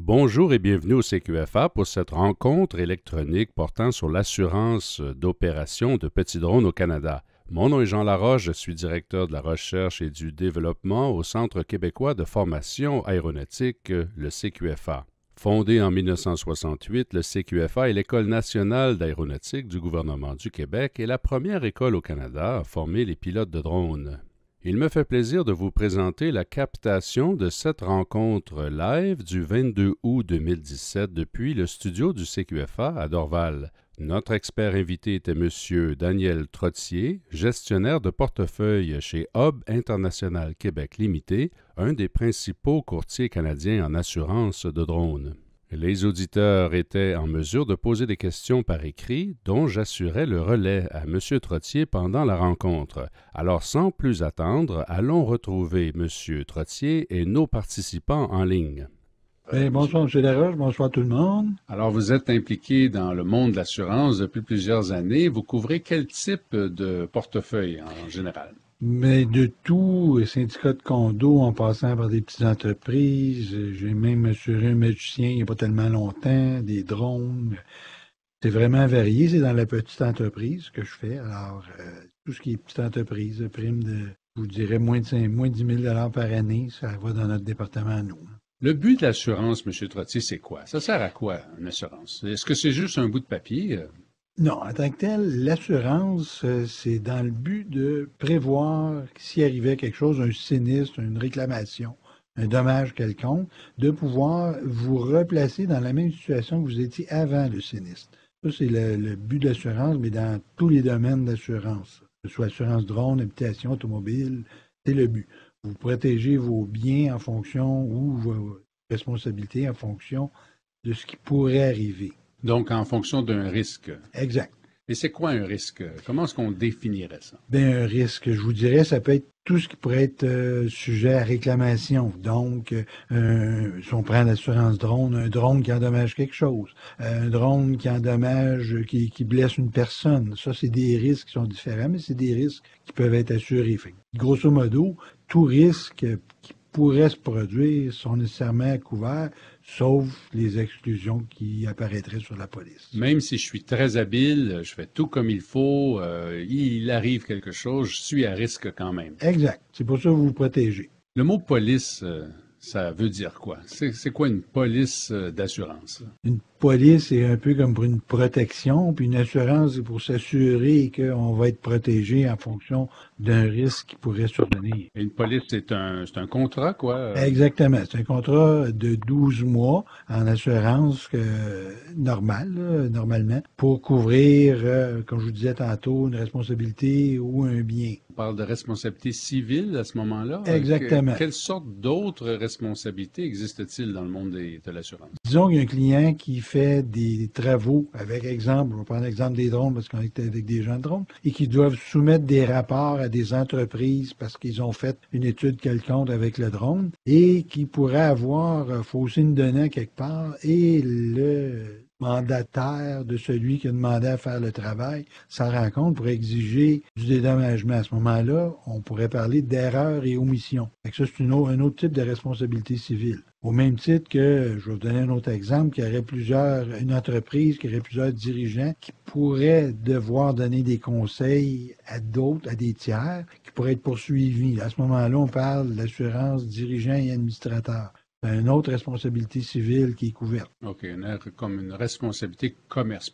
Bonjour et bienvenue au CQFA pour cette rencontre électronique portant sur l'assurance d'opération de petits drones au Canada. Mon nom est Jean Laroche, je suis directeur de la recherche et du développement au Centre québécois de formation aéronautique, le CQFA. Fondé en 1968, le CQFA est l'École nationale d'aéronautique du gouvernement du Québec et la première école au Canada à former les pilotes de drones. Il me fait plaisir de vous présenter la captation de cette rencontre live du 22 août 2017 depuis le studio du CQFA à Dorval. Notre expert invité était M. Daniel Trottier, gestionnaire de portefeuille chez Hub International Québec Limité, un des principaux courtiers canadiens en assurance de drones. Les auditeurs étaient en mesure de poser des questions par écrit, dont j'assurais le relais à M. Trottier pendant la rencontre. Alors, sans plus attendre, allons retrouver M. Trottier et nos participants en ligne. Bonsoir, M. Laroche. Bonsoir tout le monde. Alors, vous êtes impliqué dans le monde de l'assurance depuis plusieurs années. Vous couvrez quel type de portefeuille en général? Mais de tout, syndicats de condo en passant par des petites entreprises. J'ai même assuré un magicien il n'y a pas tellement longtemps, des drones. C'est vraiment varié. C'est dans la petite entreprise que je fais. Alors, tout ce qui est petite entreprise, prime de, je vous dirais, moins de 10 000 par année, ça va dans notre département à nous. Le but de l'assurance, M. Trottier, c'est quoi? Ça sert à quoi, une assurance? Est-ce que c'est juste un bout de papier? Non, en tant que tel, l'assurance, c'est dans le but de prévoir s'il arrivait quelque chose, un sinistre, une réclamation, un dommage quelconque, de pouvoir vous replacer dans la même situation que vous étiez avant le sinistre. Ça, c'est le but de l'assurance, mais dans tous les domaines d'assurance, que ce soit assurance drone, habitation, automobile, c'est le but. Vous protégez vos biens en fonction ou vos responsabilités en fonction de ce qui pourrait arriver. Donc, en fonction d'un risque. Exact. Et c'est quoi un risque? Comment est-ce qu'on définirait ça? Bien, un risque, je vous dirais, ça peut être tout ce qui pourrait être sujet à réclamation. Donc, si on prend l'assurance drone, un drone qui endommage quelque chose, un drone qui endommage, qui blesse une personne. Ça, c'est des risques qui sont différents, mais c'est des risques qui peuvent être assurés. Fait, grosso modo, tout risque qui pourrait se produire sont nécessairement couverts, sauf les exclusions qui apparaîtraient sur la police. Même si je suis très habile, je fais tout comme il faut, il arrive quelque chose, je suis à risque quand même. Exact. C'est pour ça que vous vous protégez. Le mot police, ça veut dire quoi? C'est quoi une police d'assurance? Une police, c'est un peu comme pour une protection, puis une assurance, c'est pour s'assurer qu'on va être protégé en fonction d'un risque qui pourrait survenir. Et une police, c'est un contrat, quoi? Exactement. C'est un contrat de 12 mois en assurance normalement, pour couvrir, comme je vous disais tantôt, une responsabilité ou un bien. On parle de responsabilité civile à ce moment-là? Exactement. Quelle sorte d'autres responsabilités existent-ils dans le monde de l'assurance? Disons qu'il y a un client qui fait des travaux avec, exemple, on va prendre l'exemple des drones parce qu'on est avec des gens de drones, et qui doivent soumettre des rapports à des entreprises parce qu'ils ont fait une étude quelconque avec le drone et qui pourraient avoir faussé une donnée quelque part et le mandataire de celui qui a demandé à faire le travail s'en rend compte pour exiger du dédommagement. À ce moment-là, on pourrait parler d'erreur et omission. Ça, c'est un autre type de responsabilité civile. Au même titre que, je vais vous donner un autre exemple, qu'il y aurait une entreprise qui aurait plusieurs dirigeants qui pourraient devoir donner des conseils à d'autres, à des tiers, qui pourraient être poursuivis. À ce moment-là, on parle de l'assurance dirigeant et administrateur. C'est une autre responsabilité civile qui est couverte. OK, comme une responsabilité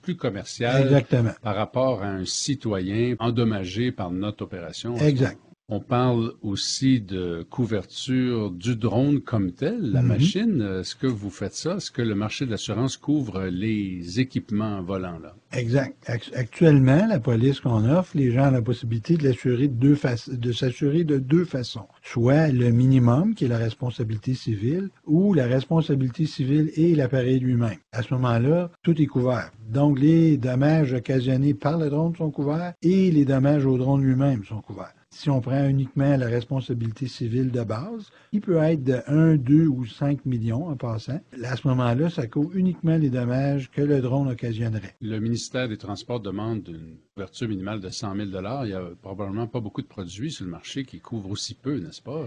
plus commerciale. Exactement. Par rapport à un citoyen endommagé par notre opération. Exact. On parle aussi de couverture du drone comme tel, la machine. Est-ce que vous faites ça? Est-ce que le marché de l'assurance couvre les équipements volants, là? Exact. Actuellement, la police qu'on offre, les gens ont la possibilité de l'assurer de s'assurer de deux façons. Soit le minimum, qui est la responsabilité civile, ou la responsabilité civile et l'appareil lui-même. À ce moment-là, tout est couvert. Donc, les dommages occasionnés par le drone sont couverts et les dommages au drone lui-même sont couverts. Si on prend uniquement la responsabilité civile de base, qui peut être de 1, 2 ou 5 millions en passant, à ce moment-là, ça couvre uniquement les dommages que le drone occasionnerait. Le ministère des Transports demande une couverture minimale de 100 000 $. Il n'y a probablement pas beaucoup de produits sur le marché qui couvrent aussi peu, n'est-ce pas?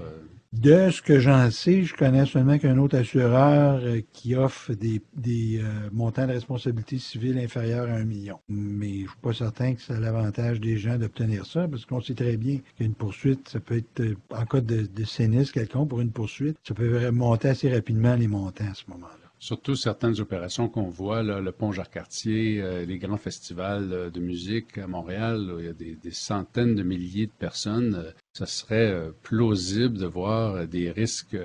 De ce que j'en sais, je connais seulement qu'un autre assureur qui offre des montants de responsabilité civile inférieurs à 1 million. Mais je ne suis pas certain que c'est l'avantage des gens d'obtenir ça, parce qu'on sait très bien qu'une poursuite, ça peut être, en cas de sinistre quelconque pour une poursuite, ça peut monter assez rapidement les montants à ce moment-là. Surtout certaines opérations qu'on voit, là, le pont Jacques-Cartier, les grands festivals de musique à Montréal, là, il y a des centaines de milliers de personnes. Ça serait plausible de voir des risques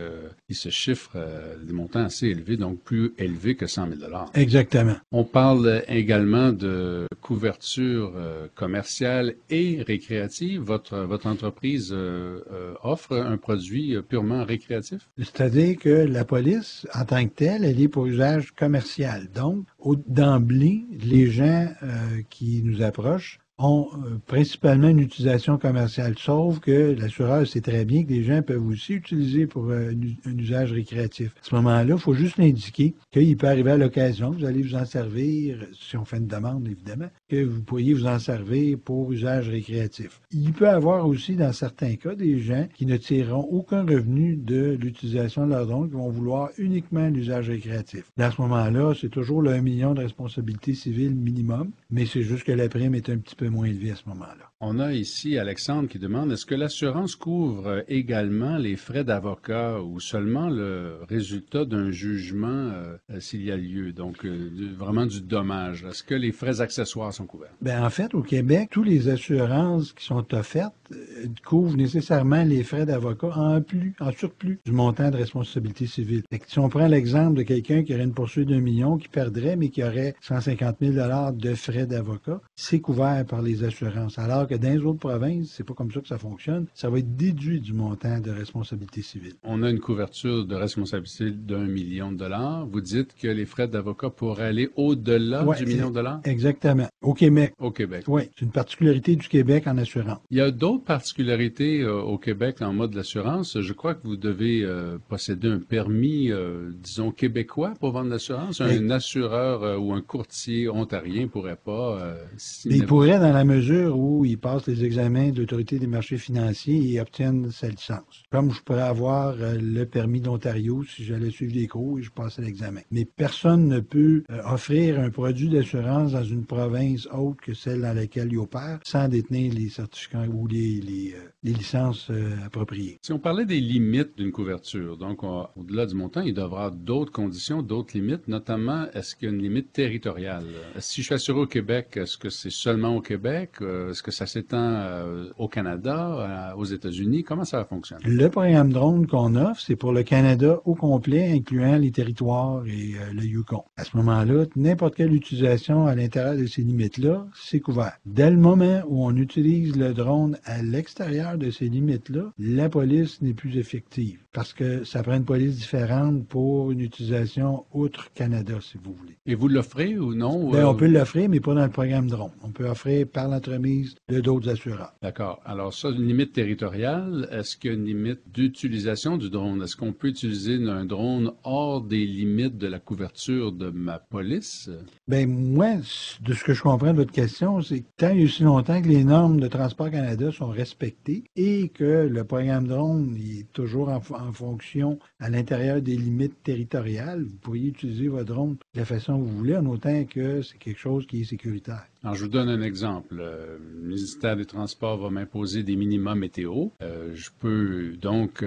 qui se chiffrent des montants assez élevés, donc plus élevés que 100 000 $. Exactement. On parle également de couverture commerciale et récréative. Votre entreprise offre un produit purement récréatif? C'est-à-dire que la police, en tant que telle, elle est pour usage commercial. Donc, d'emblée, les gens qui nous approchent ont principalement une utilisation commerciale, sauf que l'assureur sait très bien que les gens peuvent aussi utiliser pour un usage récréatif. À ce moment-là, il faut juste l'indiquer qu'il peut arriver à l'occasion, vous allez vous en servir, si on fait une demande évidemment, que vous pourriez vous en servir pour usage récréatif. Il peut y avoir aussi, dans certains cas, des gens qui ne tireront aucun revenu de l'utilisation de leur drone, qui vont vouloir uniquement l'usage récréatif. À ce moment-là, c'est toujours le 1 million de responsabilité civile minimum, mais c'est juste que la prime est un petit peu moins élevé à ce moment-là. On a ici Alexandre qui demande, est-ce que l'assurance couvre également les frais d'avocat ou seulement le résultat d'un jugement s'il y a lieu, donc vraiment du dommage? Est-ce que les frais accessoires sont couverts? Bien, en fait, au Québec, toutes les assurances qui sont offertes couvrent nécessairement les frais d'avocat en surplus du montant de responsabilité civile. Fait que si on prend l'exemple de quelqu'un qui aurait une poursuite d'1 million, qui perdrait, mais qui aurait 150 000 $ de frais d'avocat, c'est couvert par les assurances. Alors que dans les autres provinces, c'est pas comme ça que ça fonctionne. Ça va être déduit du montant de responsabilité civile. On a une couverture de responsabilité d'1 million de $. Vous dites que les frais d'avocat pourraient aller au-delà du million de dollars? Exactement. Au Québec. Au Québec. Oui, c'est une particularité du Québec en assurance. Il y a d'autres particularités au Québec en mode d'assurance. Je crois que vous devez posséder un permis, disons, québécois pour vendre l'assurance. Un assureur ou un courtier ontarien ne pourrait pas... Il pourrait dans la mesure où il passe les examens de l'Autorité des marchés financiers et obtienne sa licence. Comme je pourrais avoir le permis d'Ontario si j'allais suivre des cours et je passais l'examen. Mais personne ne peut offrir un produit d'assurance dans une province autre que celle dans laquelle il opère sans détenir les certificats ou les licences appropriées. Si on parlait des limites d'une couverture, donc au-delà du montant, il devra y avoir d'autres conditions, d'autres limites, notamment est-ce qu'il y a une limite territoriale? Si je suis assuré au Québec, est-ce que c'est seulement au Québec? Est-ce que ça s'étend au Canada, aux États-Unis? Comment ça va fonctionner? Le programme drone qu'on offre, c'est pour le Canada au complet, incluant les territoires et le Yukon. À ce moment-là, n'importe quelle utilisation à l'intérieur de ces limites-là, c'est couvert. Dès le moment où on utilise le drone à l'extérieur de ces limites-là, la police n'est plus effective parce que ça prend une police différente pour une utilisation outre Canada, si vous voulez. Et vous l'offrez ou non? Bien, on peut l'offrir, mais pas dans le programme drone. On peut offrir par l'entremise de d'autres assureurs. D'accord. Alors ça, une limite territoriale, est-ce qu'il y a une limite d'utilisation du drone? Est-ce qu'on peut utiliser un drone hors des limites de la couverture de ma police? Bien, moi, de ce que je comprends de votre question, c'est que tant et aussi longtemps que les normes de Transport Canada sont respectées et que le programme drone est toujours en fonction à l'intérieur des limites territoriales, vous pourriez utiliser votre drone de la façon que vous voulez, en autant que c'est quelque chose qui est sécuritaire. Alors, je vous donne un exemple. Le ministère des Transports va m'imposer des minima météo. Je peux donc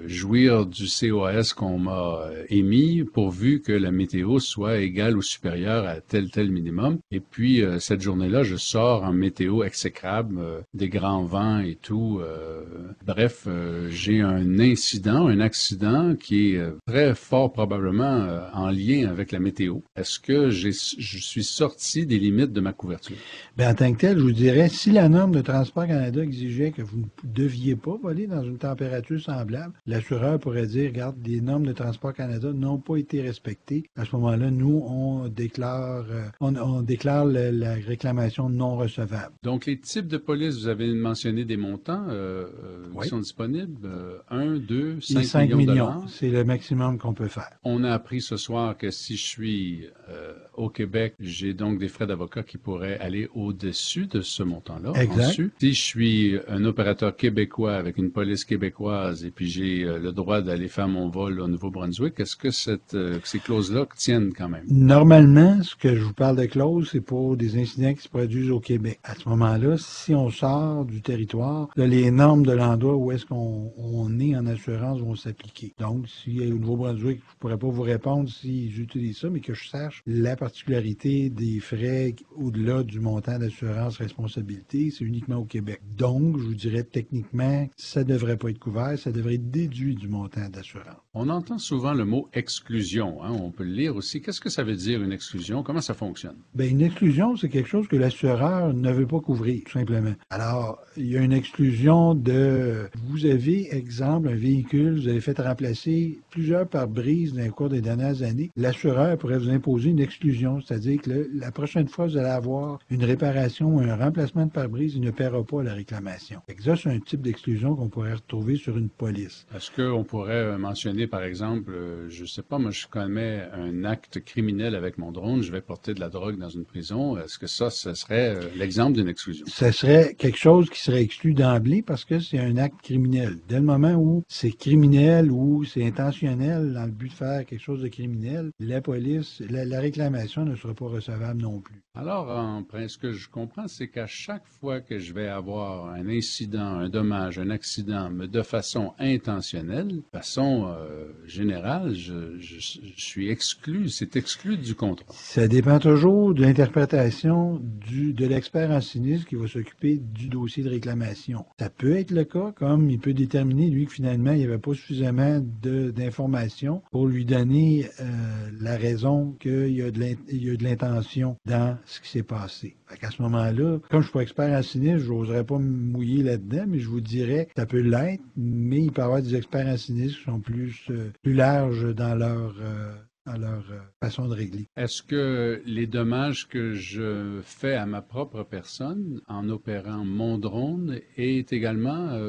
jouir du COS qu'on m'a émis pourvu que la météo soit égale ou supérieure à tel minimum. Et puis, cette journée-là, je sors en météo exécrable, des grands vents et tout. Bref, j'ai un accident qui est très fort probablement en lien avec la météo météo, est-ce que je suis sorti des limites de ma couverture? Bien, en tant que tel, je vous dirais, si la norme de Transport Canada exigeait que vous ne deviez pas voler dans une température semblable, l'assureur pourrait dire, regarde, les normes de Transport Canada n'ont pas été respectées. À ce moment-là, nous, on déclare la réclamation non recevable. Donc, les types de polices, vous avez mentionné des montants qui Oui. sont disponibles, 1, 2, Et 5 5 millions de millions, dollars. c'est le maximum qu'on peut faire. On a appris ce soir que si je suis au Québec, j'ai donc des frais d'avocat qui pourraient aller au-dessus de ce montant-là, en Exact. dessus. Si je suis un opérateur québécois avec une police québécoise et puis j'ai le droit d'aller faire mon vol au Nouveau-Brunswick, est-ce que ces clauses-là tiennent quand même? Normalement, ce que je vous parle de clause, c'est pour des incidents qui se produisent au Québec. À ce moment-là, si on sort du territoire, là, les normes de l'endroit où est-ce qu'on est en assurance vont s'appliquer. Donc, si au Nouveau-Brunswick, je ne pourrais pas vous répondre si j'utilise ça, mais que je sache la particularité des frais au-delà du montant d'assurance responsabilité, c'est uniquement au Québec. Donc, je vous dirais techniquement, ça ne devrait pas être couvert, ça devrait être déduit du montant d'assurance. On entend souvent le mot exclusion, hein? On peut le lire aussi. Qu'est-ce que ça veut dire une exclusion? Comment ça fonctionne? Bien, une exclusion, c'est quelque chose que l'assureur ne veut pas couvrir, tout simplement. Alors, il y a une exclusion de... Vous avez, exemple, un véhicule, vous avez fait remplacer plusieurs pare-brises dans le cours des dernières années. L'assureur pourrait vous imposer une exclusion, c'est-à-dire que la prochaine fois que vous allez avoir une réparation ou un remplacement de pare-brise, il ne paiera pas la réclamation. Fait que ça, c'est un type d'exclusion qu'on pourrait retrouver sur une police. Est-ce qu'on pourrait mentionner, par exemple, je sais pas, moi je commets un acte criminel avec mon drone, je vais porter de la drogue dans une prison. Est-ce que ça, ce serait l'exemple d'une exclusion? Ce serait quelque chose qui serait exclu d'emblée parce que c'est un acte criminel. Dès le moment où c'est criminel ou c'est intentionnel dans le but de faire quelque chose de criminel, la police, la réclamation ne sera pas recevable non plus. Alors, en principe, ce que je comprends, c'est qu'à chaque fois que je vais avoir un incident, un dommage, un accident, mais de façon intentionnelle, de façon générale, je suis exclu, c'est exclu du contrat. Ça dépend toujours de l'interprétation de l'expert en sinistre qui va s'occuper du dossier de réclamation. Ça peut être le cas, comme il peut déterminer, lui, que finalement, il n'y avait pas suffisamment d'informations pour lui donner la raison qu'il y a de l'intention dans ce qui s'est passé. Fait qu'à ce moment-là, comme je suis pas expert en sinistre, je n'oserais pas me mouiller là-dedans, mais je vous dirais que ça peut l'être, mais il peut y avoir des experts en sinistre qui sont plus larges dans leur façon de régler. Est-ce que les dommages que je fais à ma propre personne en opérant mon drone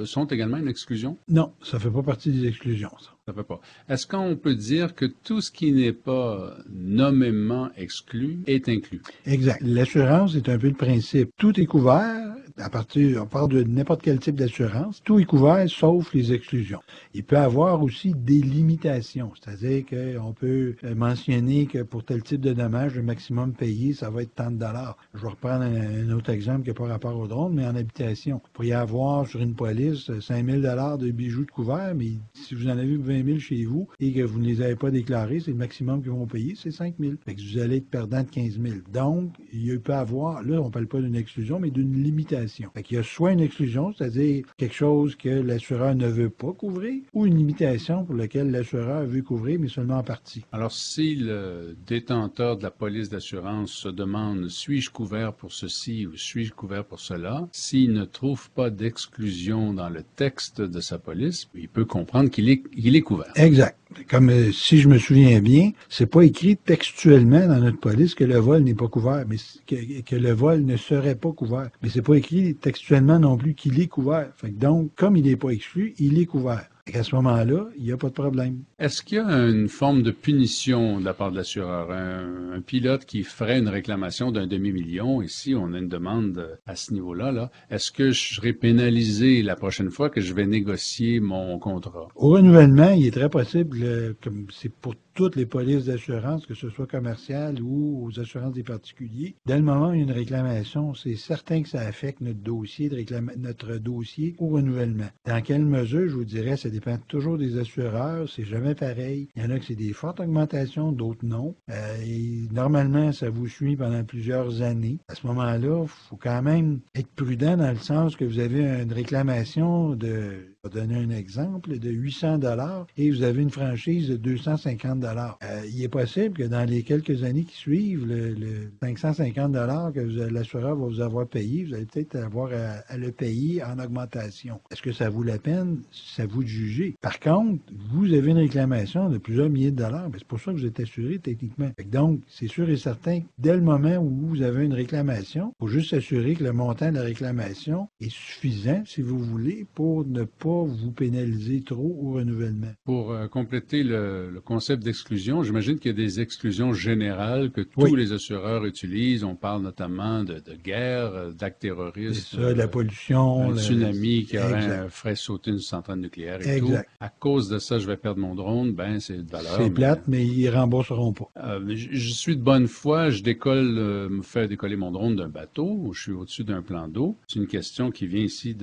sont également une exclusion? Non, ça fait pas partie des exclusions, ça. Ça fait pas. Est-ce qu'on peut dire que tout ce qui n'est pas nommément exclu est inclus? Exact. L'assurance est un peu le principe. Tout est couvert. On parle de n'importe quel type d'assurance. Tout est couvert sauf les exclusions. Il peut y avoir aussi des limitations. C'est-à-dire qu'on peut mentionner que pour tel type de dommage, le maximum payé, ça va être tant de dollars. Je vais reprendre un autre exemple qui n'a pas rapport au drone, mais en habitation. Vous pourriez avoir sur une police 5 000 de bijoux de couvert, mais si vous en avez 20 000 chez vous et que vous ne les avez pas déclarés, c'est le maximum qu'ils vont payer, c'est 5 000. Fait que vous allez être perdant de 15 000. Donc, il peut y avoir, là, on ne parle pas d'une exclusion, mais d'une limitation. Fait qu'il y a soit une exclusion, c'est-à-dire quelque chose que l'assureur ne veut pas couvrir, ou une limitation pour laquelle l'assureur veut couvrir, mais seulement en partie. Alors, si le détenteur de la police d'assurance se demande suis-je couvert pour ceci ou suis-je couvert pour cela, s'il ne trouve pas d'exclusion dans le texte de sa police, il peut comprendre qu'il est couvert. Exact. Comme si je me souviens bien, c'est pas écrit textuellement dans notre police que le vol n'est pas couvert, mais que le vol ne serait pas couvert. Mais c'est pas écrit textuellement non plus qu'il est couvert. Fait que donc, comme il n'est pas exclu, il est couvert. À ce moment-là, il n'y a pas de problème. Est-ce qu'il y a une forme de punition de la part de l'assureur? Un pilote qui ferait une réclamation d'un demi-million, ici on a une demande à ce niveau-là, est-ce que je serai pénalisé la prochaine fois que je vais négocier mon contrat? Au renouvellement, il est très possible, comme c'est pour toutes les polices d'assurance, que ce soit commerciales ou aux assurances des particuliers, dès le moment où il y a une réclamation, c'est certain que ça affecte notre dossier au renouvellement. Dans quelle mesure, je vous dirais, ça dépend toujours des assureurs, c'est jamais pareil. Il y en a que c'est des fortes augmentations, d'autres non. Et normalement, ça vous suit pendant plusieurs années. À ce moment-là, il faut quand même être prudent dans le sens que vous avez une réclamation de Je vais donner un exemple de 800 et vous avez une franchise de 250 il est possible que dans les quelques années qui suivent, le 550 que l'assureur va vous avoir payé, vous allez peut-être avoir à le payer en augmentation. Est-ce que ça vaut la peine? C'est à vous de juger. Par contre, vous avez une réclamation de plusieurs milliers de dollars. C'est pour ça que vous êtes assuré techniquement. Donc, c'est sûr et certain que dès le moment où vous avez une réclamation, il faut juste s'assurer que le montant de la réclamation est suffisant, si vous voulez, pour ne pas vous pénaliser trop au renouvellement. Pour compléter le concept d'exclusion, j'imagine qu'il y a des exclusions générales que tous les assureurs utilisent. On parle notamment de guerre, d'actes terroristes. C'est ça, de la pollution. Un tsunami qui ferait sauter une centrale nucléaire et tout. À cause de ça, je vais perdre mon drone. Ben, c'est de valeur. C'est plate, mais ils rembourseront pas. Je suis de bonne foi. Je me fais décoller mon drone d'un bateau. Je suis au-dessus d'un plan d'eau. C'est une question qui vient ici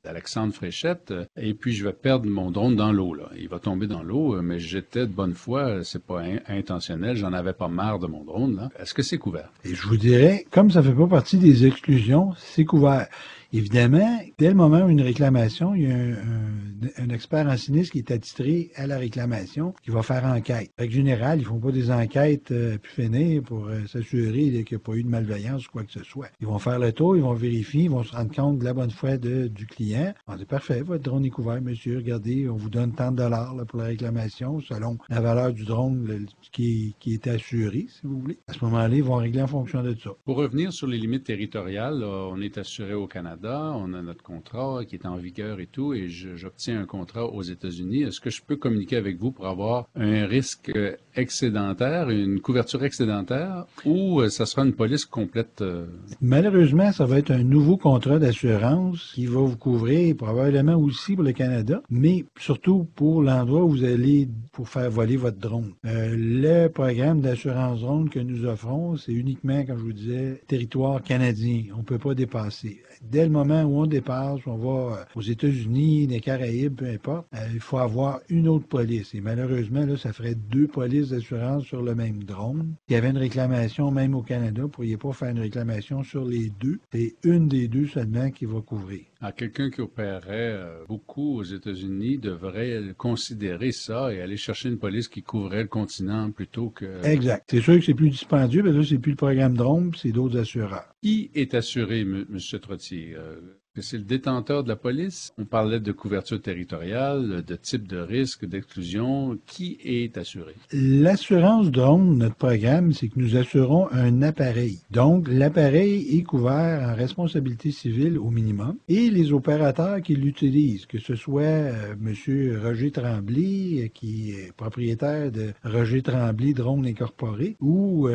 d'Alexandre Fréchette. Et puis, je vais perdre mon drone dans l'eau, là. Il va tomber dans l'eau, mais j'étais de bonne foi. C'est pas intentionnel. J'en avais pas marre de mon drone, là. Est-ce que c'est couvert? Et je vous dirais, comme ça fait pas partie des exclusions, c'est couvert. Évidemment, dès le moment où une réclamation, il y a un expert en sinistre qui est attitré à la réclamation, qui va faire enquête. En général, ils font pas des enquêtes plus finir pour s'assurer qu'il n'y a pas eu de malveillance ou quoi que ce soit. Ils vont faire le tour, ils vont vérifier, ils vont se rendre compte de la bonne foi du client. On dit, parfait, votre drone est couvert, monsieur, regardez, on vous donne tant de dollars là, pour la réclamation, selon la valeur du drone qui est assuré, si vous voulez. À ce moment-là, ils vont régler en fonction de ça. Pour revenir sur les limites territoriales, là, on est assuré au Canada. On a notre contrat qui est en vigueur et tout, et j'obtiens un contrat aux États-Unis. Est-ce que je peux communiquer avec vous pour avoir un risque excédentaire, une couverture excédentaire, ou ça sera une police complète? Malheureusement, ça va être un nouveau contrat d'assurance qui va vous couvrir probablement aussi pour le Canada, mais surtout pour l'endroit où vous allez pour faire voler votre drone. Le programme d'assurance drone que nous offrons, c'est uniquement, comme je vous disais, territoire canadien. On ne peut pas dépasser. Dès le moment où on dépasse, on va aux États-Unis, les Caraïbes, peu importe, il faut avoir une autre police. Et malheureusement, là, ça ferait 2 polices d'assurance sur le même drone. S'il y avait une réclamation, même au Canada, vous ne pourriez pas faire une réclamation sur les 2. C'est une des 2 seulement qui va couvrir. Quelqu'un qui opérerait beaucoup aux États-Unis devrait considérer ça et aller chercher une police qui couvrait le continent plutôt que... Exact. C'est sûr que c'est plus dispendieux, mais là, c'est plus le programme Drone, c'est d'autres assureurs. Qui est assuré, M. Trottier? C'est le détenteur de la police? On parlait de couverture territoriale, de type de risque, d'exclusion. Qui est assuré? L'assurance drone, notre programme, c'est que nous assurons un appareil. Donc, l'appareil est couvert en responsabilité civile au minimum et les opérateurs qui l'utilisent, que ce soit M. Roger Tremblay, qui est propriétaire de Roger Tremblay Drone Incorporé, ou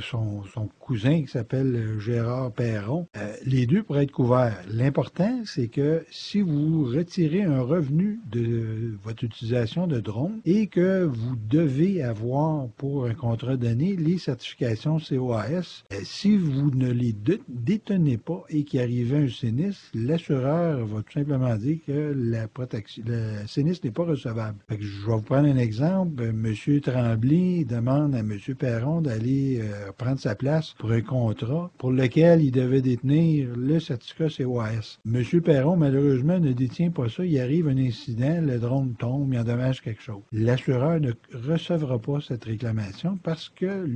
son cousin qui s'appelle Gérard Perron, les 2 pourraient être couverts. L'important, c'est que si vous retirez un revenu de votre utilisation de drone et que vous devez avoir pour un contrat donné les certifications COAS, si vous ne les détenez pas et qu'il arrive un sinistre, l'assureur va tout simplement dire que le sinistre n'est pas recevable. Fait que je vais vous prendre un exemple. M. Tremblay demande à M. Perron d'aller prendre sa place pour un contrat pour lequel il devait détenir le certificat COAS. M. Perron, malheureusement, ne détient pas ça. Il arrive un incident, le drone tombe, il endommage quelque chose. L'assureur ne recevra pas cette réclamation parce que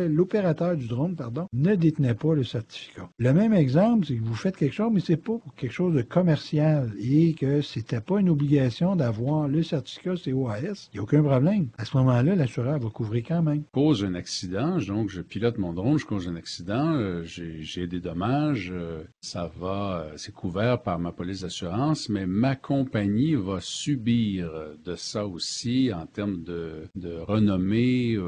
l'opérateur du drone, ne détenait pas le certificat. Le même exemple, c'est que vous faites quelque chose, mais c'est pas pour quelque chose de commercial et que c'était pas une obligation d'avoir le certificat COAS. Il n'y a aucun problème. À ce moment-là, l'assureur va couvrir quand même. Cause un accident, donc je pilote mon drone, je cause un accident, j'ai des dommages, c'est couvert par ma police d'assurance, mais ma compagnie va subir de ça aussi en termes de renommée.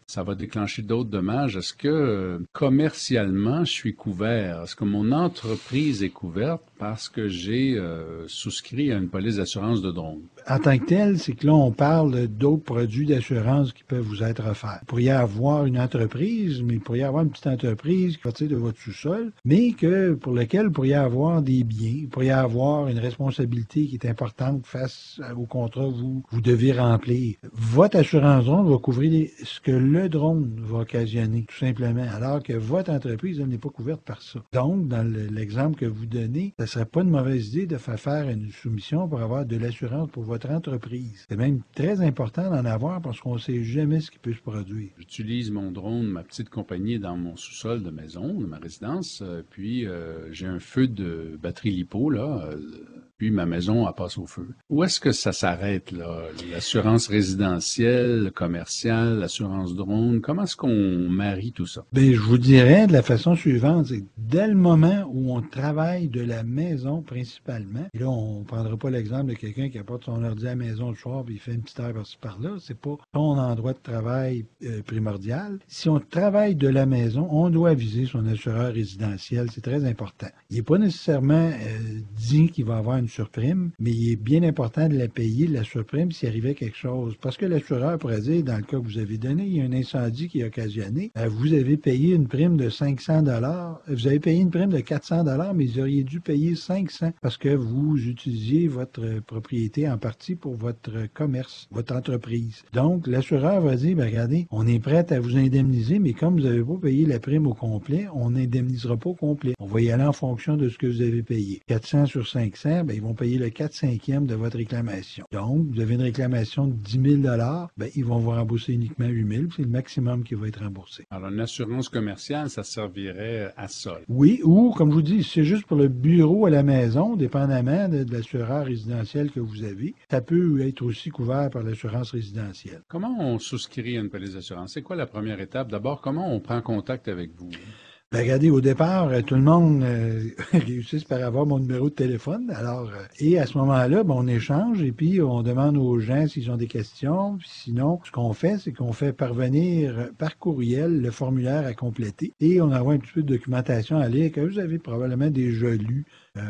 Ça va déclencher d'autres dommages. Est-ce que commercialement, je suis couvert? Est-ce que mon entreprise est couverte parce que j'ai souscrit à une police d'assurance de drone? En tant que tel, c'est que là, on parle d'autres produits d'assurance qui peuvent vous être offerts. Vous pourriez avoir une entreprise, mais vous pourriez avoir une petite entreprise qui va sortir de votre sous-sol, mais pour laquelle vous pourriez avoir des biens, vous pourriez avoir une responsabilité qui est importante face au contrat que vous devez remplir. Votre assurance drone va couvrir ce que le drone va occasionner, tout simplement, alors que votre entreprise, elle n'est pas couverte par ça. Donc, dans l'exemple que vous donnez, ça serait pas une mauvaise idée de faire une soumission pour avoir de l'assurance pour votre entreprise. C'est même très important d'en avoir parce qu'on ne sait jamais ce qui peut se produire. J'utilise mon drone, ma petite compagnie dans mon sous-sol de maison, de ma résidence, puis j'ai un feu de batterie LiPo, là, puis ma maison, elle passe au feu. Où est-ce que ça s'arrête, là? L'assurance résidentielle, commerciale, l'assurance drone, comment est-ce qu'on marie tout ça? Bien, je vous dirais de la façon suivante, c'est que dès le moment où on travaille de la maison principalement, et là, on ne prendra pas l'exemple de quelqu'un qui apporte son ordi à la maison le soir et il fait une petite heure par-ci par-là, c'est pas son endroit de travail primordial. Si on travaille de la maison, on doit viser son assureur résidentiel, c'est très important. Il n'est pas nécessairement dit qu'il va avoir une surprime, mais il est bien important de la payer, la surprime, s'il arrivait quelque chose. Parce que l'assureur pourrait dire, dans le cas que vous avez donné, il y a un incendie qui est occasionné, vous avez payé une prime de 500 $, vous avez payé une prime de 400 $, mais vous auriez dû payer 500 parce que vous utilisiez votre propriété en partie pour votre commerce, votre entreprise. Donc, l'assureur va dire, bien, regardez, on est prêt à vous indemniser, mais comme vous n'avez pas payé la prime au complet, on n'indemnisera pas au complet. On va y aller en fonction de ce que vous avez payé. 400 sur 500, bien, ils vont payer le 4/5e de votre réclamation. Donc, vous avez une réclamation de 10 000 $, bien, ils vont vous rembourser uniquement 8 000 $, c'est le maximum qui va être remboursé. Alors, une assurance commerciale, ça servirait à ça. Oui, ou, comme je vous dis, c'est juste pour le bureau à la maison, dépendamment de l'assureur résidentiel que vous avez. Ça peut être aussi couvert par l'assurance résidentielle. Comment on souscrit à une police d'assurance? C'est quoi la première étape? D'abord, comment on prend contact avec vous? Ben, regardez, au départ, tout le monde réussit par avoir mon numéro de téléphone. Alors, et à ce moment-là, ben, on échange et puis on demande aux gens s'ils ont des questions. Puis sinon, ce qu'on fait, c'est qu'on fait parvenir par courriel le formulaire à compléter et on envoie un petit peu de documentation à lire que vous avez probablement déjà lu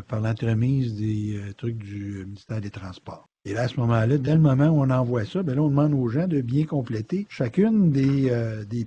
par l'entremise des trucs du ministère des Transports. Et là, à ce moment-là, dès le moment où on envoie ça, bien là, on demande aux gens de bien compléter chacune des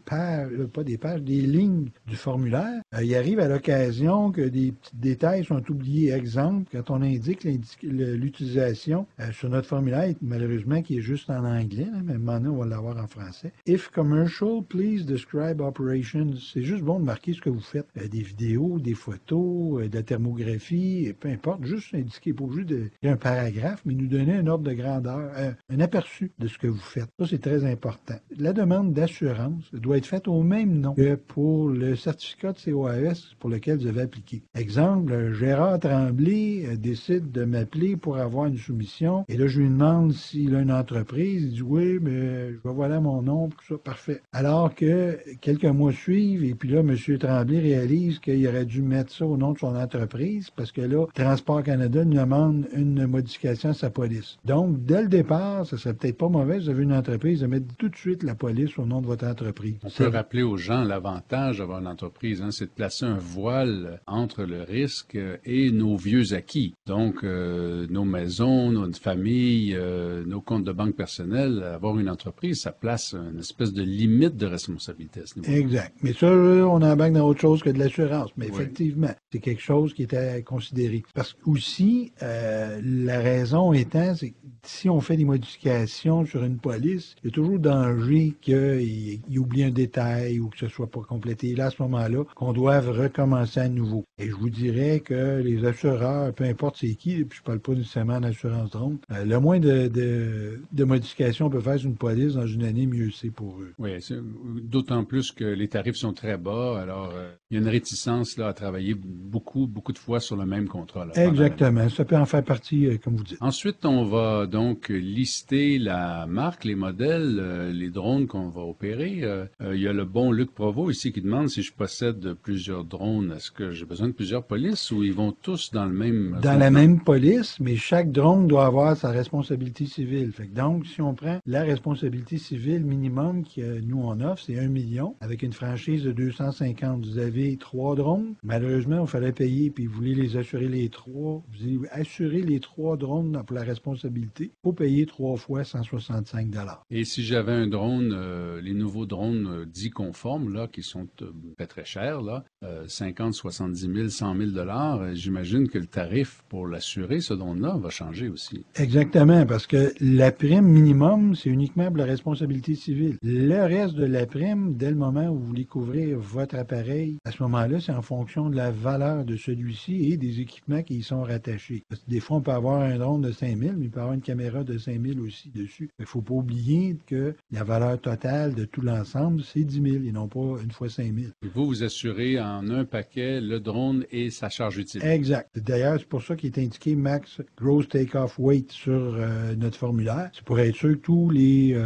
pages, pas des pages, des lignes du formulaire. Il arrive à l'occasion que des petits détails sont oubliés. Exemple, quand on indique l'utilisation sur notre formulaire, malheureusement, qui est juste en anglais, hein, mais maintenant, on va l'avoir en français. If commercial, please describe operations. C'est juste bon de marquer ce que vous faites. Des vidéos, des photos, de la thermographie, peu importe, juste indiquer, pas obligé de faire un paragraphe, mais nous donner un ordre de grandeur, un aperçu de ce que vous faites. Ça, c'est très important. La demande d'assurance doit être faite au même nom que pour le certificat de COAS pour lequel vous avez appliqué. Exemple, Gérard Tremblay décide de m'appeler pour avoir une soumission et là, je lui demande s'il a une entreprise. Il dit oui, mais je vais voilà mon nom, tout ça, parfait. Alors que quelques mois suivent et puis là, M. Tremblay réalise qu'il aurait dû mettre ça au nom de son entreprise parce que là, Transport Canada lui demande une modification à sa police. Donc, dès le départ, ça serait peut-être pas mauvais, vous avez une entreprise, de mettre tout de suite la police au nom de votre entreprise. On peut rappeler aux gens l'avantage d'avoir une entreprise, hein, c'est de placer un voile entre le risque et nos vieux acquis. Donc, nos maisons, notre famille, nos comptes de banque personnels, avoir une entreprise, ça place une espèce de limite de responsabilité à ce niveau. Exact. Mais ça, on embarque dans autre chose que de l'assurance. Mais effectivement, c'est quelque chose qui était à considérer. Parce que aussi, la raison étant, c'est que si on fait des modifications sur une police, il y a toujours danger qu'il oublie un détail ou que ce soit pas complété. Là, à ce moment-là, qu'on doive recommencer à nouveau. Et je vous dirais que les assureurs, peu importe c'est qui, puis je parle pas nécessairement d'assurance drone, le moins de modifications on peut faire sur une police dans une année, mieux c'est pour eux. Oui, d'autant plus que les tarifs sont très bas, alors il y a une réticence là à travailler beaucoup de fois sur le même contrat. Là, exactement, ça peut en faire partie, comme vous dites. Ensuite, on va donc lister la marque, les modèles, les drones qu'on va opérer. Il y a le bon Luc Provost ici qui demande si je possède plusieurs drones, est-ce que j'ai besoin de plusieurs polices ou ils vont tous dans le même... Dans la même police, mais chaque drone doit avoir sa responsabilité civile. Fait que donc, si on prend la responsabilité civile minimum que nous on offre, c'est 1 million avec une franchise de 250. Vous avez 3 drones. Malheureusement, il fallait payer puis vous voulez les assurer les 3. Vous assurez les 3 drones pour la responsabilité responsabilité, il faut payer 3 fois 165 $. Et si j'avais un drone, les nouveaux drones dits conformes, là, qui sont pas très chers, là, 50, 70 000, 100 000 $, j'imagine que le tarif pour l'assurer, ce drone-là, va changer aussi. Exactement, parce que la prime minimum, c'est uniquement pour la responsabilité civile. Le reste de la prime, dès le moment où vous voulez couvrir votre appareil, à ce moment-là, c'est en fonction de la valeur de celui-ci et des équipements qui y sont rattachés. Parce que des fois, on peut avoir un drone de 5 000, mais il peut avoir une caméra de 5 000 aussi dessus. Il ne faut pas oublier que la valeur totale de tout l'ensemble, c'est 10 000 et non pas une fois 5 000. Et vous assurez en un paquet le drone et sa charge utile. Exact. D'ailleurs, c'est pour ça qu'il est indiqué Max Gross Takeoff Weight sur notre formulaire. C'est pour être sûr que tous les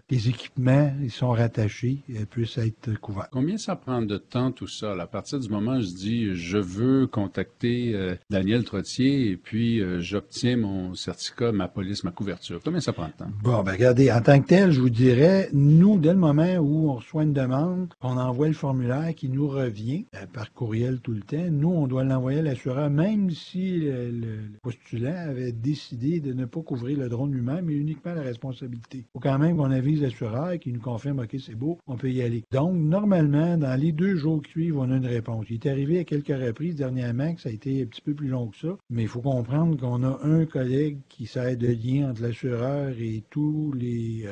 équipements ils sont rattachés et puissent être couverts. Combien ça prend de temps tout ça? À partir du moment où je dis je veux contacter Daniel Trottier et puis j'obtiens mon certificat, ma police, ma couverture, combien ça prend de temps? Bon, ben regardez, en tant que tel, je vous dirais, nous, dès le moment où on reçoit une demande, on envoie le formulaire qui nous revient par courriel tout le temps, nous, on doit l'envoyer à l'assureur, même si le postulant avait décidé de ne pas couvrir le drone lui-même, mais uniquement la responsabilité. Il faut quand même qu'on avise l'assureur qui nous confirme, OK, c'est beau, on peut y aller. Donc, normalement, dans les 2 jours qui suivent, on a une réponse. Il est arrivé à quelques reprises dernièrement que ça a été un petit peu plus long que ça, mais il faut comprendre qu'on a un collègue qui sert de lien entre l'assureur et tous les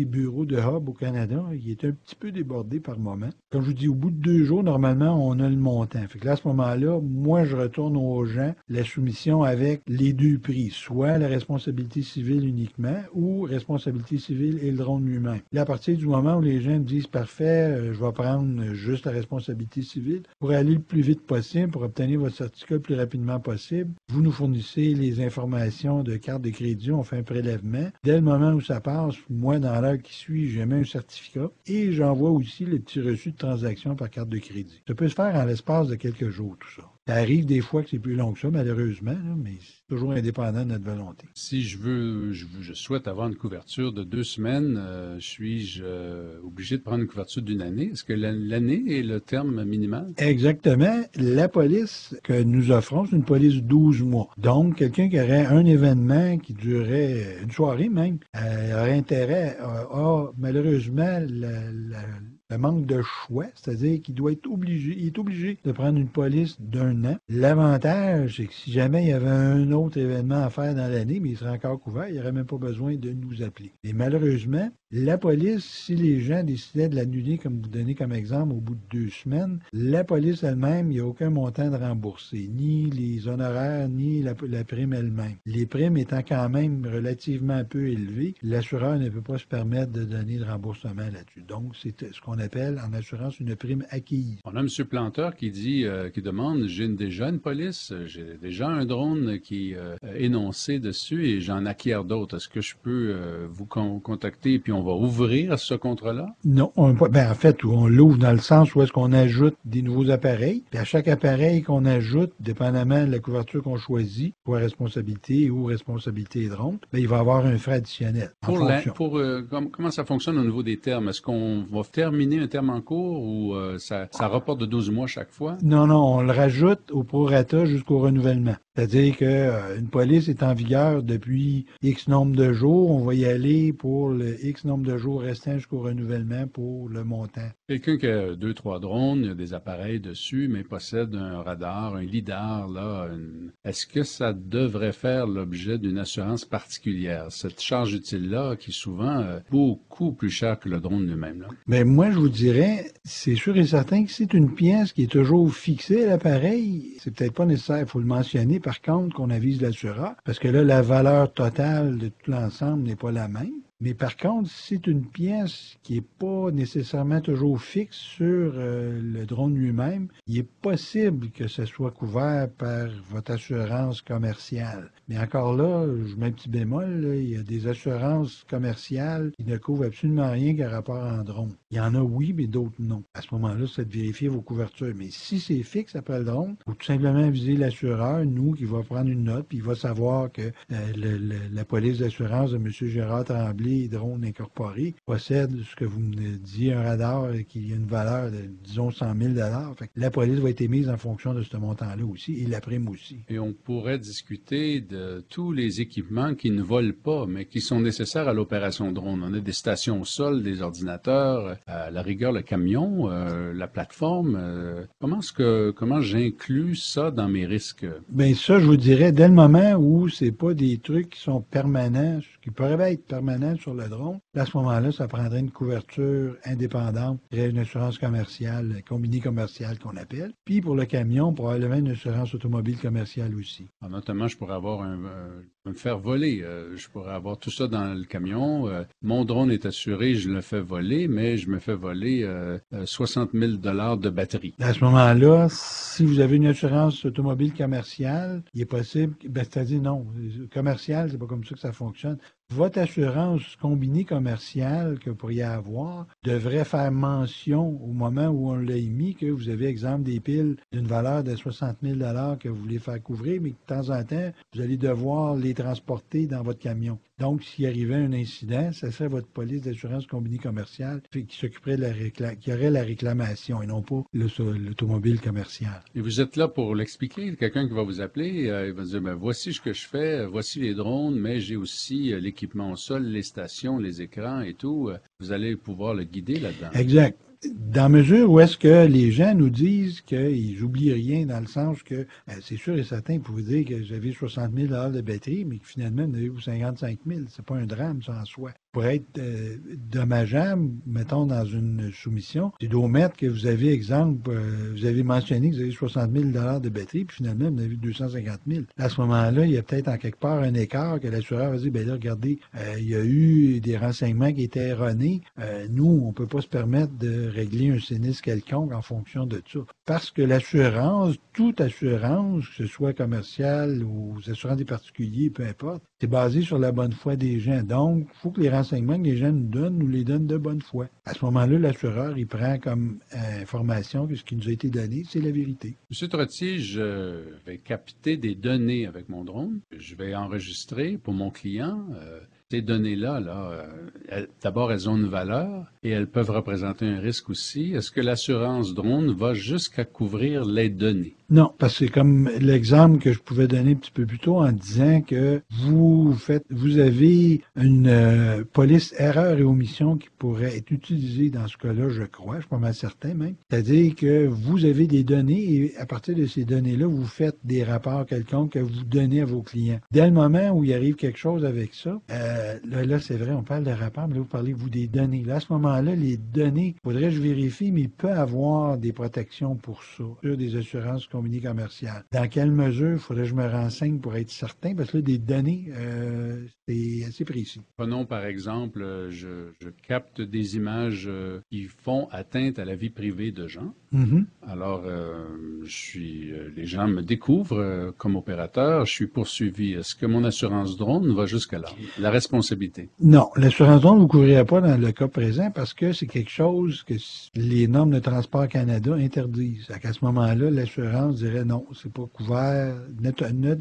bureaux de hub au Canada. Il est un petit peu débordé par moment. Comme je vous dis, au bout de 2 jours, normalement, on a le montant. Fait que là, à ce moment-là, moi, je retourne aux gens la soumission avec les 2 prix, soit la responsabilité civile uniquement ou responsabilité civile et le drone lui-même. Là, à partir du moment où les gens me disent, parfait, je vais prendre juste la responsabilité civile, pour aller le plus vite possible, pour obtenir votre certificat le plus rapidement possible, vous nous fournissez les informations de carte de crédit, on fait un prélèvement. Dès le moment où ça passe, moi, dans l'heure qui suit, j'émets un certificat et j'envoie aussi le petit reçu de transaction par carte de crédit. Ça peut se faire en l'espace de quelques jours, tout ça. Ça arrive des fois que c'est plus long que ça, malheureusement, là, mais c'est toujours indépendant de notre volonté. Si je souhaite avoir une couverture de 2 semaines, suis-je obligé de prendre une couverture d'une année? Est-ce que l'année est le terme minimal? Exactement. La police que nous offrons, c'est une police 12 mois. Donc, quelqu'un qui aurait un événement qui durerait une soirée même, aurait intérêt à, malheureusement, le manque de choix, c'est-à-dire qu'il doit être obligé, il est obligé de prendre une police d'1 an. L'avantage, c'est que si jamais il y avait un autre événement à faire dans l'année, mais il serait encore couvert, il n'y aurait même pas besoin de nous appeler. Et malheureusement, la police, si les gens décidaient de l'annuler, comme vous donnez comme exemple, au bout de 2 semaines, la police elle-même, il n'y a aucun montant de remboursé, ni les honoraires, ni la prime elle-même. Les primes étant quand même relativement peu élevées, l'assureur ne peut pas se permettre de donner de remboursement là-dessus. Donc, c'est ce qu'on appelle en assurance une prime acquise. On a M. Planteur qui dit, qui demande, j'ai déjà une police, j'ai déjà un drone qui est énoncé dessus et j'en acquiers d'autres. Est-ce que je peux vous contacter et puis on va ouvrir ce contrat-là? Non, en fait, on l'ouvre dans le sens où est-ce qu'on ajoute des nouveaux appareils. Puis à chaque appareil qu'on ajoute, dépendamment de la couverture qu'on choisit, pour responsabilité ou responsabilité drone, il va y avoir un frais additionnel. Comment ça fonctionne au niveau des termes? Est-ce qu'on va terminer un terme en cours ou ça reporte de 12 mois chaque fois? Non, on le rajoute au prorata jusqu'au renouvellement. C'est-à-dire qu'une police est en vigueur depuis X nombre de jours. On va y aller pour le X nombre de jours restant jusqu'au renouvellement pour le montant. Quelqu'un qui a 2, 3 drones, il y a des appareils dessus, mais possède un radar, un lidar, là. Est-ce que ça devrait faire l'objet d'une assurance particulière? Cette charge utile-là, qui est souvent beaucoup plus chère que le drone lui-même, là. Mais moi, je vous dirais, c'est sûr et certain que c'est une pièce qui est toujours fixée à l'appareil. C'est peut-être pas nécessaire, il faut le mentionner, par contre, qu'on avise l'assureur, parce que là, la valeur totale de tout l'ensemble n'est pas la même. Mais par contre, si c'est une pièce qui n'est pas nécessairement toujours fixe sur le drone lui-même, il est possible que ce soit couvert par votre assurance commerciale. Mais encore là, je mets un petit bémol, là, il y a des assurances commerciales qui ne couvrent absolument rien qu'à rapport en drone. Il y en a oui, mais d'autres non. À ce moment-là, c'est de vérifier vos couvertures. Mais si c'est fixe après le drone, il faut tout simplement aviser l'assureur, nous, qui va prendre une note, puis il va savoir que la police d'assurance de M. Gérard Tremblay les drones incorporés possèdent ce que vous me disiez, un radar qui a une valeur de, disons, 100 000 $. Fait que la police va être émise en fonction de ce montant-là aussi, et la prime aussi. Et on pourrait discuter de tous les équipements qui ne volent pas, mais qui sont nécessaires à l'opération drone. On a des stations au sol, des ordinateurs, à la rigueur le camion, la plateforme. Comment j'inclus ça dans mes risques? Bien, ça, je vous dirais, dès le moment où c'est pas des trucs qui sont permanents, qui pourraient être permanents sur le drone, à ce moment-là, ça prendrait une couverture indépendante, une assurance commerciale, combinée commerciale qu'on appelle. Puis pour le camion, probablement une assurance automobile commerciale aussi. Alors, notamment, je pourrais avoir me faire voler. Je pourrais avoir tout ça dans le camion. Mon drone est assuré, je le fais voler, mais je me fais voler 60 000 $ de batterie. À ce moment-là, si vous avez une assurance automobile commerciale, il est possible, c'est-à-dire non, commercial, c'est pas comme ça que ça fonctionne. Votre assurance combinée commerciale que vous pourriez avoir devrait faire mention au moment où on l'a émis que vous avez, exemple, des piles d'une valeur de 60 000 $ que vous voulez faire couvrir, mais que de temps en temps, vous allez devoir les transporter dans votre camion. Donc, s'il arrivait un incident, ce serait votre police d'assurance combinée commerciale qui s'occuperait qui aurait la réclamation et non pas l'automobile commerciale. Et vous êtes là pour l'expliquer. Quelqu'un qui va vous appeler, il va dire, voici ce que je fais, voici les drones, mais j'ai aussi l'équipement au sol, les stations, les écrans et tout. Vous allez pouvoir le guider là-dedans. Exact. Dans mesure où est-ce que les gens nous disent qu'ils oublient rien, dans le sens que c'est sûr et certain, vous pouvez dire que j'avais 60 000 $ de batterie, mais que finalement, vous en avez 55 000. C'est pas un drame, ça, en soi. Pour être dommageable, mettons, dans une soumission, c'est d'omettre que vous avez, exemple, vous avez mentionné que vous avez 60 000 $ de batterie, puis finalement, vous en avez 250 000. À ce moment-là, il y a peut-être en quelque part un écart que l'assureur va dire, bien là, regardez, il y a eu des renseignements qui étaient erronés. Nous, on peut pas se permettre de régler un sinistre quelconque en fonction de ça. Parce que l'assurance, toute assurance, que ce soit commerciale ou assurance des particuliers, peu importe, c'est basé sur la bonne foi des gens. Donc, il faut que les renseignements que les gens nous les donnent de bonne foi. À ce moment-là, l'assureur, il prend comme information que ce qui nous a été donné, c'est la vérité. Monsieur Trottier, je vais capter des données avec mon drone. Je vais enregistrer pour mon client. Ces données-là, d'abord, elles ont une valeur et elles peuvent représenter un risque aussi. Est-ce que l'assurance drone va jusqu'à couvrir les données? Non, parce que c'est comme l'exemple que je pouvais donner un petit peu plus tôt en disant que vous avez une police erreur et omission qui pourrait être utilisée dans ce cas-là, je crois, je suis pas mal certain même. C'est-à-dire que vous avez des données et à partir de ces données-là, vous faites des rapports quelconques que vous donnez à vos clients. Dès le moment où il arrive quelque chose avec ça, là c'est vrai, on parle de rapports, mais là, vous parlez, vous, des données. Là, à ce moment-là, les données, faudrait que je vérifie, mais il peut avoir des protections pour ça, sur des assurances combinées commerciales. Dans quelle mesure, faudrait que je me renseigne pour être certain, parce que là, des données, c'est assez précis. Prenons par exemple, je capte des images qui font atteinte à la vie privée de gens. Mm-hmm. Alors, les gens me découvrent comme opérateur, je suis poursuivi. Est-ce que mon assurance drone va jusqu'à là? La responsabilité? Non, l'assurance drone ne vous couvrirait pas dans le cas présent parce que c'est quelque chose que les normes de Transport Canada interdisent. À ce moment-là, l'assurance dirait non, c'est pas couvert,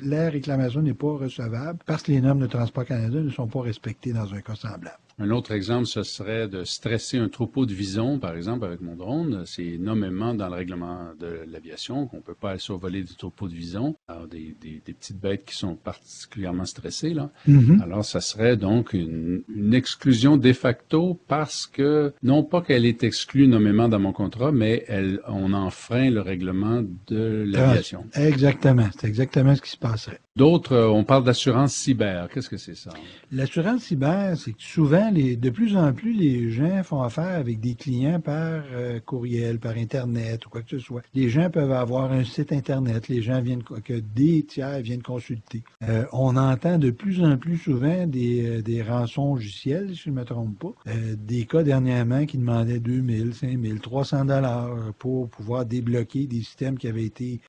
la réclamation n'est pas recevable parce que les normes de Transport Canada ne sont pas respectées dans un cas semblable. Un autre exemple, ce serait de stresser un troupeau de visons, par exemple, avec mon drone. C'est nommément dans le règlement de l'aviation qu'on ne peut pas survoler des troupeaux de visons. Alors, des petites bêtes qui sont particulièrement stressées, là. Mm-hmm. Alors, ça serait donc une exclusion de facto parce que, non pas qu'elle est exclue nommément dans mon contrat, mais on enfreint le règlement de l'aviation. Exactement. C'est exactement ce qui se passerait. D'autres, on parle d'assurance cyber. Qu'est-ce que c'est ça? L'assurance cyber, c'est que souvent, de plus en plus, les gens font affaire avec des clients par courriel, par Internet ou quoi que ce soit. Les gens peuvent avoir un site Internet, les gens que des tiers viennent consulter. On entend de plus en plus souvent des rançongiciels, si je ne me trompe pas, des cas dernièrement qui demandaient 2 000, 5 000, 300 $ pour pouvoir débloquer des systèmes qui avaient été,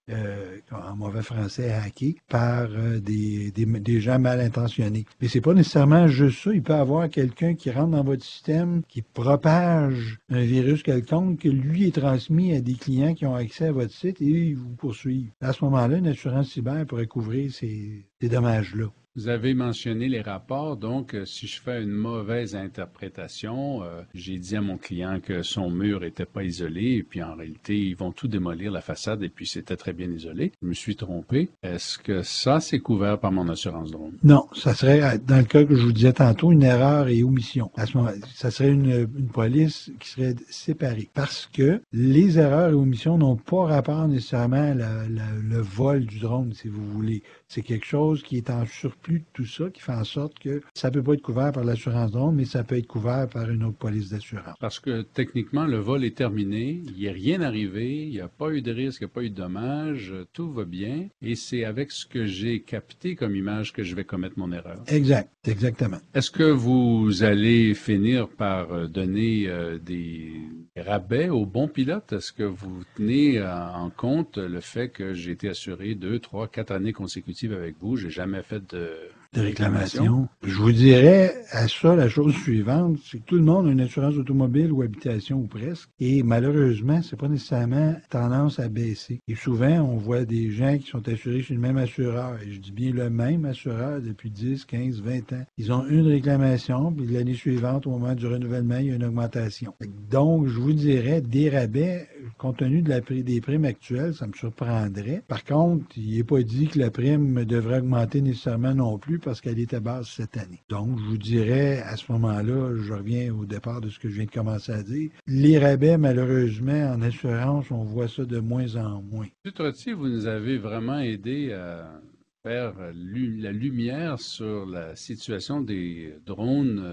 en mauvais français, hackés par des gens mal intentionnés. Mais c'est pas nécessairement juste ça. Il peut y avoir quelqu'un qui rentre dans votre système, qui propage un virus quelconque, que lui est transmis à des clients qui ont accès à votre site et ils vous poursuivent. À ce moment-là, une assurance cyber pourrait couvrir ces dommages-là. Vous avez mentionné les rapports, donc si je fais une mauvaise interprétation, j'ai dit à mon client que son mur n'était pas isolé, et puis en réalité, ils vont tout démolir la façade, et puis c'était très bien isolé. Je me suis trompé. Est-ce que ça, c'est couvert par mon assurance drone? Non, ça serait, dans le cas que je vous disais tantôt, une erreur et omission. À ce moment, ça serait une police qui serait séparée. Parce que les erreurs et omissions n'ont pas rapport nécessairement le vol du drone, si vous voulez. C'est quelque chose qui est en surplus de tout ça, qui fait en sorte que ça peut pas être couvert par l'assurance drone, mais ça peut être couvert par une autre police d'assurance. Parce que techniquement, le vol est terminé, il n'y a rien arrivé, il n'y a pas eu de risque, il n'y a pas eu de dommages, tout va bien, et c'est avec ce que j'ai capté comme image que je vais commettre mon erreur. Exact, exactement. Est-ce que vous allez finir par donner des rabais aux bons pilotes? Est-ce que vous tenez en compte le fait que j'ai été assuré 2, 3, 4 années consécutives avec vous, j'ai jamais fait de réclamation? Je vous dirais à ça la chose suivante, c'est que tout le monde a une assurance automobile ou habitation ou presque, et malheureusement, c'est pas nécessairement tendance à baisser. Et souvent, on voit des gens qui sont assurés chez le même assureur, et je dis bien le même assureur depuis 10, 15, 20 ans. Ils ont une réclamation, puis l'année suivante, au moment du renouvellement, il y a une augmentation. Donc, je vous dirais, des rabais, compte tenu de des primes actuelles, ça me surprendrait. Par contre, il n'est pas dit que la prime devrait augmenter nécessairement non plus, parce qu'elle était basse cette année. Donc, je vous dirais, à ce moment-là, je reviens au départ de ce que je viens de commencer à dire. Les rabais, malheureusement, en assurance, on voit ça de moins en moins. M. Trottier, vous nous avez vraiment aidé à faire la lumière sur la situation des drones,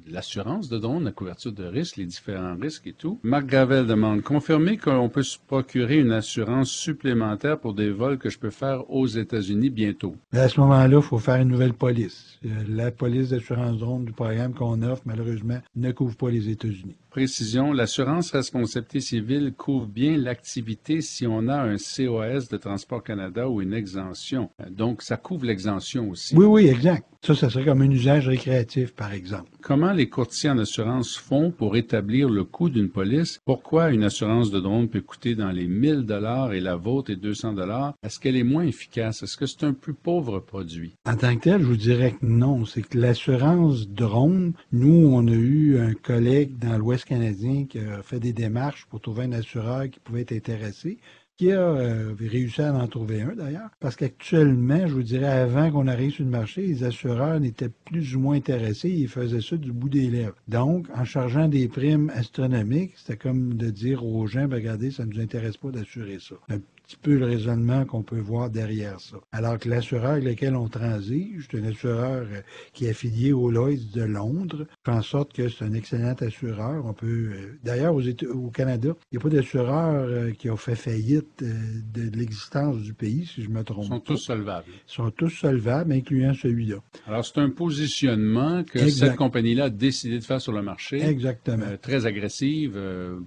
l'assurance de drones, la couverture de risques, les différents risques et tout. Marc Gravel demande, confirmer qu'on peut se procurer une assurance supplémentaire pour des vols que je peux faire aux États-Unis bientôt. À ce moment-là, il faut faire une nouvelle police. La police d'assurance drone du programme qu'on offre, malheureusement, ne couvre pas les États-Unis. Précision, l'assurance responsabilité civile couvre bien l'activité si on a un COS de Transport Canada ou une exemption. Donc, ça couvre l'exemption aussi. Oui, exact. Ça serait comme un usage récréatif, par exemple. Comment les courtiers en assurance font pour établir le coût d'une police? Pourquoi une assurance de drone peut coûter dans les 1000 $ et la vôtre est 200 $? Est-ce qu'elle est moins efficace? Est-ce que c'est un plus pauvre produit? En tant que tel, je vous dirais que non. C'est que l'assurance drone, nous, on a eu un collègue dans l'Ouest canadien qui a fait des démarches pour trouver un assureur qui pouvait être intéressé, qui a réussi à en trouver un d'ailleurs, parce qu'actuellement, je vous dirais, avant qu'on arrive sur le marché, les assureurs n'étaient plus ou moins intéressés, ils faisaient ça du bout des lèvres. Donc, en chargeant des primes astronomiques, c'était comme de dire aux gens, ben, regardez, ça ne nous intéresse pas d'assurer ça. Un petit peu le raisonnement qu'on peut voir derrière ça. Alors que l'assureur avec lequel on transige, c'est un assureur qui est affilié au Lloyd's de Londres, fait en sorte que c'est un excellent assureur. On peut, d'ailleurs, au Canada, il n'y a pas d'assureur qui a fait faillite de l'existence du pays, si je me trompe. Ils sont tous solvables. Ils sont tous solvables, incluant celui-là. Alors, c'est un positionnement que cette compagnie-là a décidé de faire sur le marché. Exactement. Très agressive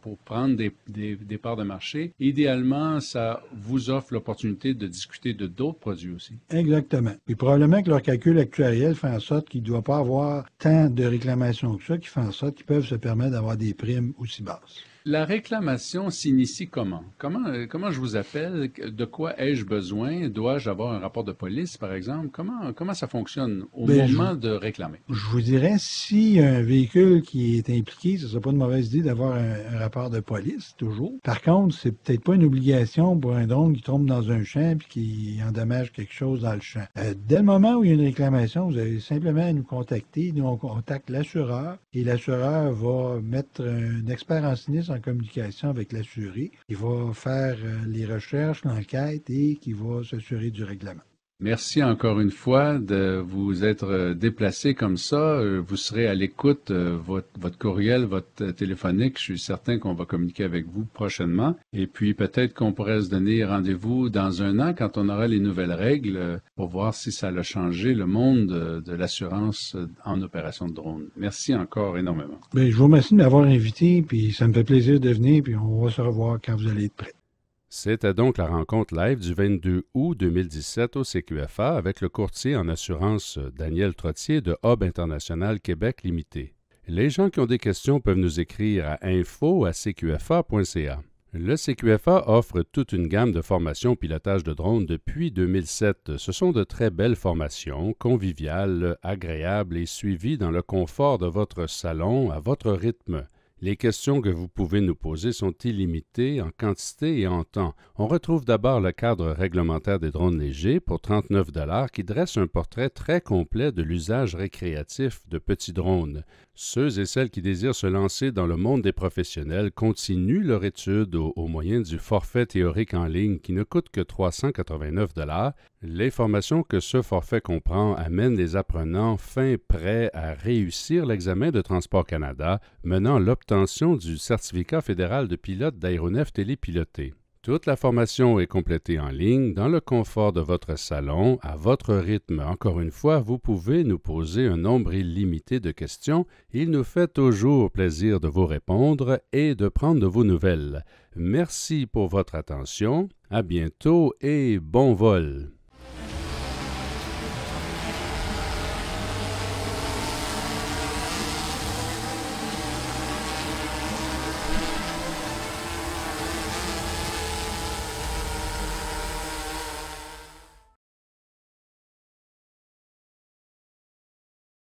pour prendre des parts de marché. Idéalement, ça vous offre l'opportunité de discuter de d'autres produits aussi. Exactement. Et probablement que leur calcul actuariel fait en sorte qu'il ne doit pas avoir tant de réclamations que ça, qui fait en sorte qu'ils peuvent se permettre d'avoir des primes aussi basses. La réclamation s'initie comment? Comment je vous appelle? De quoi ai-je besoin? Dois-je avoir un rapport de police, par exemple? Comment ça fonctionne au moment de réclamer? Je vous dirais, si un véhicule qui est impliqué, ce ne serait pas une mauvaise idée d'avoir un rapport de police, toujours. Par contre, c'est peut-être pas une obligation pour un drone qui tombe dans un champ et qui endommage quelque chose dans le champ. Dès le moment où il y a une réclamation, vous avez simplement à nous contacter. Nous, on contacte l'assureur et l'assureur va mettre un expert en sinistre en communication avec l'assuré. Il va faire les recherches, l'enquête et qui va s'assurer du règlement. Merci encore une fois de vous être déplacé comme ça. Vous serez à l'écoute, votre courriel, votre téléphonique. Je suis certain qu'on va communiquer avec vous prochainement. Et puis peut-être qu'on pourrait se donner rendez-vous dans un an quand on aura les nouvelles règles pour voir si ça a changé le monde de l'assurance en opération de drone. Merci encore énormément. Bien, je vous remercie de m'avoir invité, puis ça me fait plaisir de venir, puis on va se revoir quand vous allez être prêts. C'était donc la rencontre live du 22 août 2017 au CQFA avec le courtier en assurance Daniel Trottier de Hub International Québec Limité. Les gens qui ont des questions peuvent nous écrire à info@cqfa.ca. Le CQFA offre toute une gamme de formations pilotage de drones depuis 2007. Ce sont de très belles formations, conviviales, agréables et suivies dans le confort de votre salon à votre rythme. Les questions que vous pouvez nous poser sont illimitées en quantité et en temps. On retrouve d'abord le cadre réglementaire des drones légers pour 39 $ qui dresse un portrait très complet de l'usage récréatif de petits drones. Ceux et celles qui désirent se lancer dans le monde des professionnels continuent leur étude au moyen du forfait théorique en ligne qui ne coûte que 389 $. Les formations que ce forfait comprend amènent les apprenants fin prêts à réussir l'examen de Transport Canada, menant à l'obtention du certificat fédéral de pilote d'aéronefs télépilotés. Toute la formation est complétée en ligne, dans le confort de votre salon, à votre rythme. Encore une fois, vous pouvez nous poser un nombre illimité de questions. Il nous fait toujours plaisir de vous répondre et de prendre de vos nouvelles. Merci pour votre attention. À bientôt et bon vol!